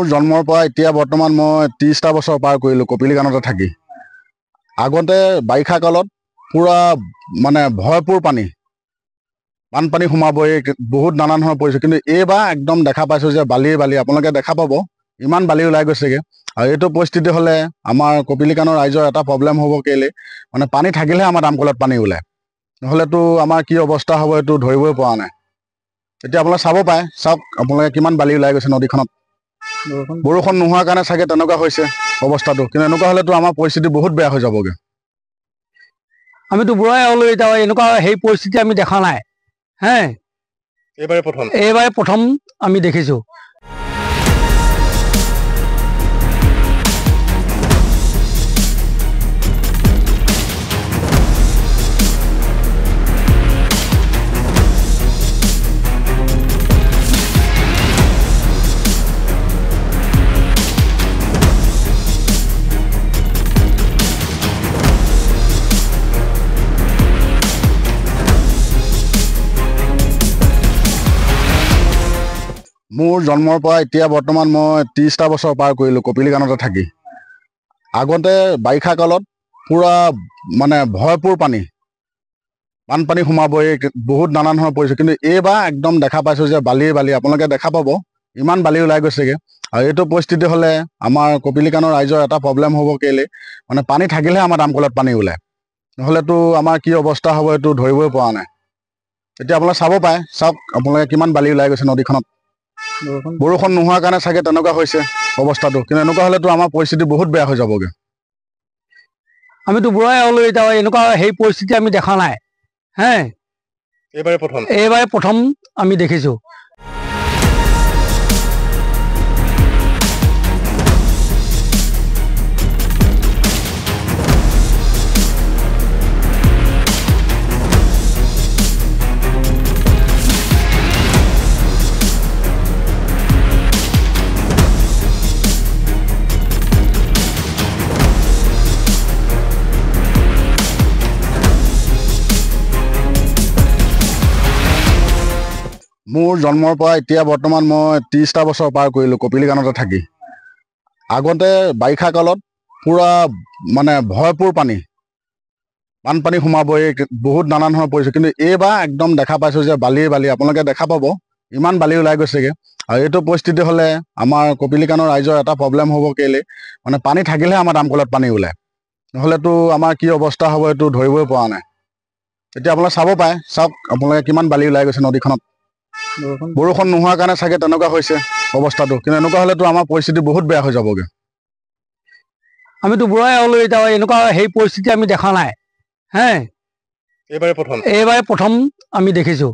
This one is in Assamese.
মোৰ জন্মৰ পৰা এতিয়া বৰ্তমান মই 30টা বছৰ পাৰ কৰিলোঁ কপিলীকাণতে থাকি। আগতে বাৰিষা কালত পূৰা মানে ভয়পূৰ বানপানী সোমাবই, বহুত নানান ধৰণৰ পৰিছে। কিন্তু এইবাৰ একদম দেখা পাইছোঁ যে বালিয়ে বালি, আপোনালোকে দেখা পাব ইমান বালি ওলাই গৈছেগৈ। আৰু এইটো পৰিস্থিতি হ'লে আমাৰ কপিলীকাণৰ ৰাইজৰ এটা প্ৰব্লেম হ'ব, কেলে মানে পানী থাকিলেহে আমাৰ দামকলত পানী ওলায়, নহ'লেতো আমাৰ কি অৱস্থা হ'ব এইটো ধৰিবই পৰা নাই। এতিয়া আপোনালোকে চাব পাৰে, চাওক আপোনালোকে কিমান বালি ওলাই গৈছে নদীখনত। বৰষুণ নোহোৱাৰ কাৰণে চাগে তেনেকুৱা হৈছে অৱস্থাটো, কিন্তু এনেকুৱা হ'লেতো আমাৰ পৰিস্থিতি বহুত বেয়া হৈ যাবগৈ। আমিতো বুঢ়াই হ'লো, এতিয়া এনেকুৱা সেই পৰিস্থিতি আমি দেখা নাই। এইবাৰে প্ৰথম আমি দেখিছোঁ। মোৰ জন্মৰ পৰা এতিয়া বৰ্তমান মই 30টা বছৰ পাৰ কৰিলোঁ কপিলীকাণতে থাকি। আগতে বাৰিষা কালত পূৰা মানে ভয়পূৰ বানপানী সোমাবই, বহুত নানান ধৰণৰ পৰিছে। কিন্তু এইবাৰ একদম দেখা পাইছোঁ যে বালিয়ে বালি, আপোনালোকে দেখা পাব ইমান বালি ওলাই গৈছেগৈ। আৰু এইটো পৰিস্থিতি হ'লে আমাৰ কপিলীকাণৰ ৰাইজৰ এটা প্ৰব্লেম হ'ব, কেলে মানে পানী থাকিলেহে আমাৰ দামকলত পানী ওলায়, নহ'লেতো আমাৰ কি অৱস্থা হ'ব এইটো ধৰিবই পৰা নাই। এতিয়া আপোনালোকে চাব পাৰে, চাওক আপোনালোকে কিমান বালি ওলাই গৈছে নদীখনত। বৰষুণ নোহোৱাৰ কাৰণে চাগে তেনেকুৱা হৈছে অৱস্থাটো, কিন্তু এনেকুৱা হ'লেতো আমাৰ পৰিস্থিতি বহুত বেয়া হৈ যাবগৈ। আমিতো বুঢ়াই হ'লো, এতিয়া এনেকুৱা সেই পৰিস্থিতি আমি দেখা নাই। এইবাৰে প্ৰথম আমি দেখিছোঁ। মোৰ জন্মৰ পৰা এতিয়া বৰ্তমান মই 30টা বছৰ পাৰ কৰিলোঁ কপিলীকাণতে থাকি। আগতে বাৰিষা কালত পূৰা মানে ভয়পূৰ বানপানী সোমাবই, বহুত নানান ধৰণৰ পৰিছে। কিন্তু এইবাৰ একদম দেখা পাইছোঁ যে বালিয়ে বালি, আপোনালোকে দেখা পাব ইমান বালি ওলাই গৈছেগৈ। আৰু এইটো পৰিস্থিতি হ'লে আমাৰ কপিলীকাণৰ ৰাইজৰ এটা প্ৰব্লেম হ'ব, কেলে মানে পানী থাকিলেহে আমাৰ দামকলত পানী ওলায়, নহ'লেতো আমাৰ কি অৱস্থা হ'ব এইটো ধৰিবই পৰা নাই। এতিয়া আপোনালোকে চাব পাৰে, চাওক আপোনালোকে কিমান বালি ওলাই গৈছে নদীখনত। বৰষুণ নোহোৱাৰ কাৰণে চাগে তেনেকুৱা হৈছে অৱস্থাটো, কিন্তু এনেকুৱা হ'লেতো আমাৰ পৰিস্থিতি বহুত বেয়া হৈ যাবগৈ। আমিতো বুঢ়াই হ'লো, এতিয়া এনেকুৱা সেই পৰিস্থিতি আমি দেখা নাই। এইবাৰে প্ৰথম আমি দেখিছোঁ।